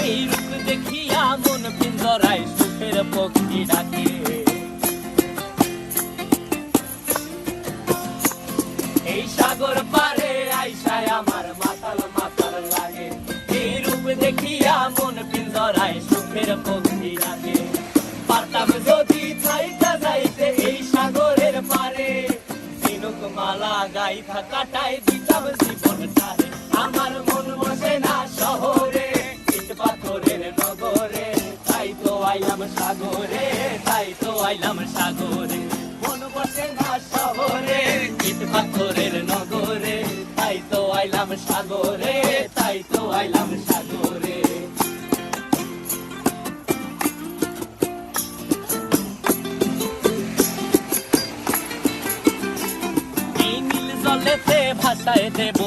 এই রূপ দেখিয়া মন পিঞ্জরায় সুখের পক্ষী ডাকে। এই সাগর পারে আইসায় আমার মাতাল মাতাল লাগে, এই রূপ দেখিয়া মন পিঞ্জরায় সুখের পক্ষী ডাকে। পারতাম যদি থাইকা যাইতে এই সাগরের পারে, ঝিনুক মালা গাইথা কাটাই দিতাম জীবনটারে। আমার মন বসে না শহরে, ইট পাথরের নগরে, তাই তো আইলাম সাগরে, তাই তো আইলাম সাগরে। মন বসে না শহরে, ইট পাথরের নগরে, তাই তো আইলাম সাগরে, তাই তো আইলাম সাগরে। এই নীল জলেতে ভাসায় দেব